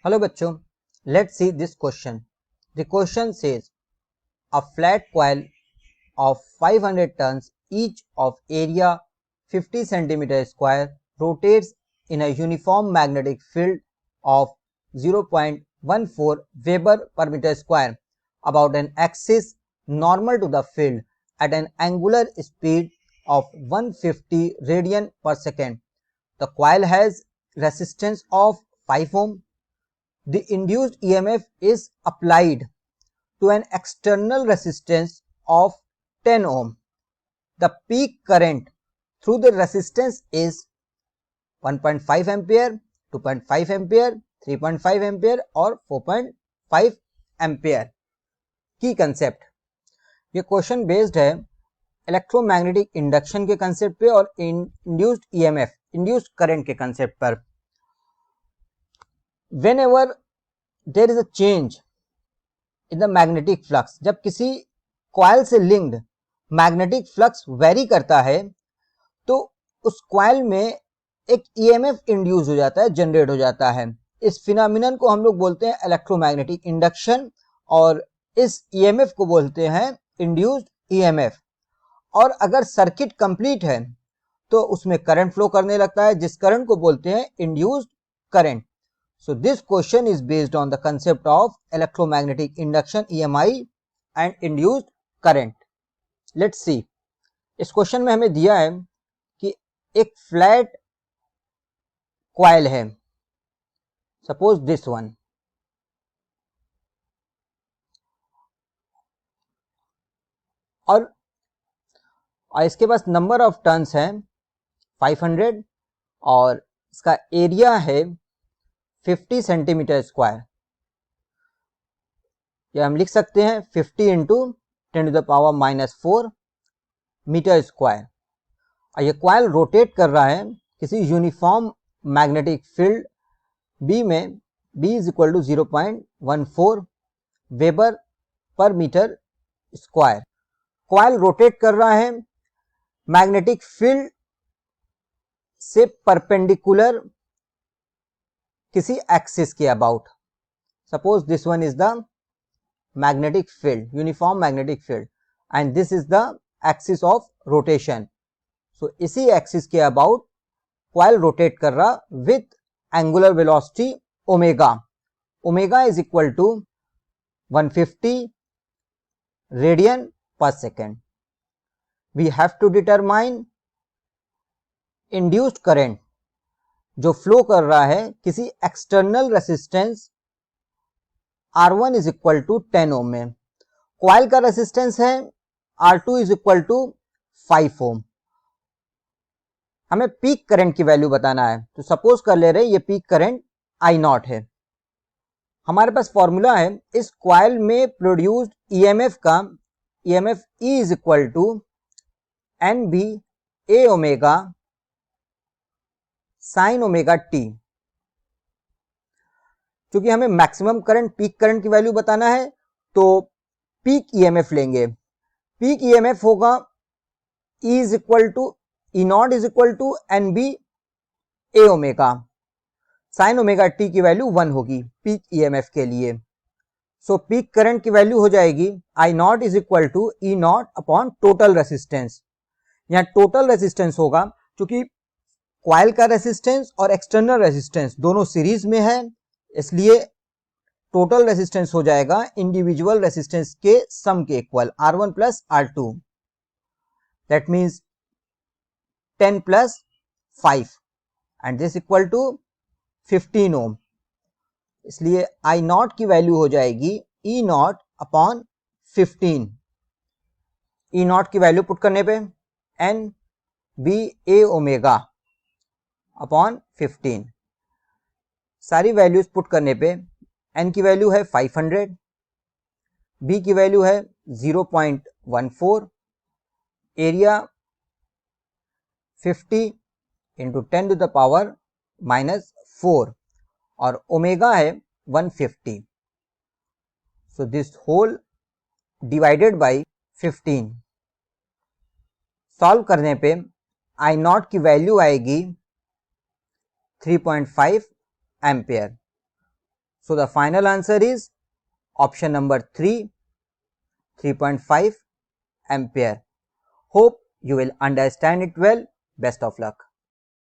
Hello बच्चों, let's see this question. The question says a flat coil of 500 tons each of area 50 cm square rotates in a uniform magnetic field of 0.14 Weber per meter square about an axis normal to the field at an angular speed of 150 radian per second. The coil has resistance of 5 ohm. The induced EMF is applied to an external resistance of 10 ohm. The peak current through the resistance is 1.5 ampere, 2.5 ampere, 3.5 ampere और 4.5 ampere की concept. ये question based है electromagnetic induction के concept पे और induced EMF induced current के concept पर। whenever there is a change in the magnetic flux, जब किसी कॉइल से लिंक्ड मैग्नेटिक फ्लक्स वेरी करता है तो उस कॉइल में एक ईएमएफ इंड्यूस हो जाता है, जनरेट हो जाता है। इस फिनोमिनन को हम लोग बोलते हैं इलेक्ट्रोमैग्नेटिक इंडक्शन और इस ईएमएफ को बोलते हैं इंड्यूस्ड ईएमएफ। और अगर सर्किट कंप्लीट है तो उसमें करंट फ्लो करने लगता है, जिस करंट को बोलते हैं induced current. So this question is based on the concept of electromagnetic induction EMI and induced current. Let's see. इस क्वेश्चन में हमें दिया है कि एक फ्लैट कॉइल है, सपोज दिस वन, और इसके पास नंबर ऑफ टर्न्स है 500 और इसका एरिया है 50 सेंटीमीटर स्क्वायर, या हम लिख सकते हैं 50 इंटू 10⁻⁻⁴ मीटर स्क्वायर। और ये कॉइल रोटेट कर रहा है किसी यूनिफॉर्म मैग्नेटिक फील्ड बी में, B is equal to 0.14 weber per metre square. Coil rotate कर रहा है मैग्नेटिक फील्ड से परपेंडिकुलर किसी एक्सिस के about. Suppose this one is the magnetic field, uniform magnetic field, and this is the axis of rotation. So इसी axis के about coil rotate कर रहा with angular velocity omega. Omega is equal to 150 radian per second. We have to determine induced current जो flow कर रहा है किसी external resistance R1 is equal to 10 ohm में। कॉइल का रेसिस्टेंस है R2 इज इक्वल टू 5 ओम। हमें peak current की वैल्यू बताना है, तो सपोज कर ले रहे ये पीक करंट I0 है। हमारे पास फॉर्मूला है इस कॉइल में प्रोड्यूस्ड ईएमएफ का, EMF E is equal to NB A omega sine omega t. क्योंकि हमें मैक्सिमम करंट, पीक करंट की वैल्यू बताना है तो पीक ईएमएफ लेंगे। पीक ईएमएफ होगा E is equal to E0 is equal to NB A omega, sine omega t की value 1 होगी पीक ईएमएफ के लिए। सो पीक करंट की वैल्यू हो जाएगी I0 is equal to E0 upon total resistance. यहां total resistance होगा क्योंकि कॉइल का रेसिस्टेंस और एक्सटर्नल रेसिस्टेंस दोनों सीरीज में है, इसलिए टोटल रेसिस्टेंस हो जाएगा इंडिविजुअल रेसिस्टेंस के सम के equal R1 plus R2, that means 10 plus 5 and this equal to 15 ohm. इसलिए I0 की वैल्यू हो जाएगी E0 अपॉन 15। E0 की वैल्यू पुट करने पे NB A ओमेगा अपॉन 15, सारी वैल्यूज पुट करने पे n की वैल्यू है 500, b की वैल्यू है 0.14, एरिया 50 इंटू 10⁻⁻⁴ और ओमेगा है 150। So this whole divided by 15। Solve करने पे I0 की वैल्यू आएगी 3.5 ampere. So the final answer is option number 3, 3.5 ampere. Hope you will understand it well. Best of luck.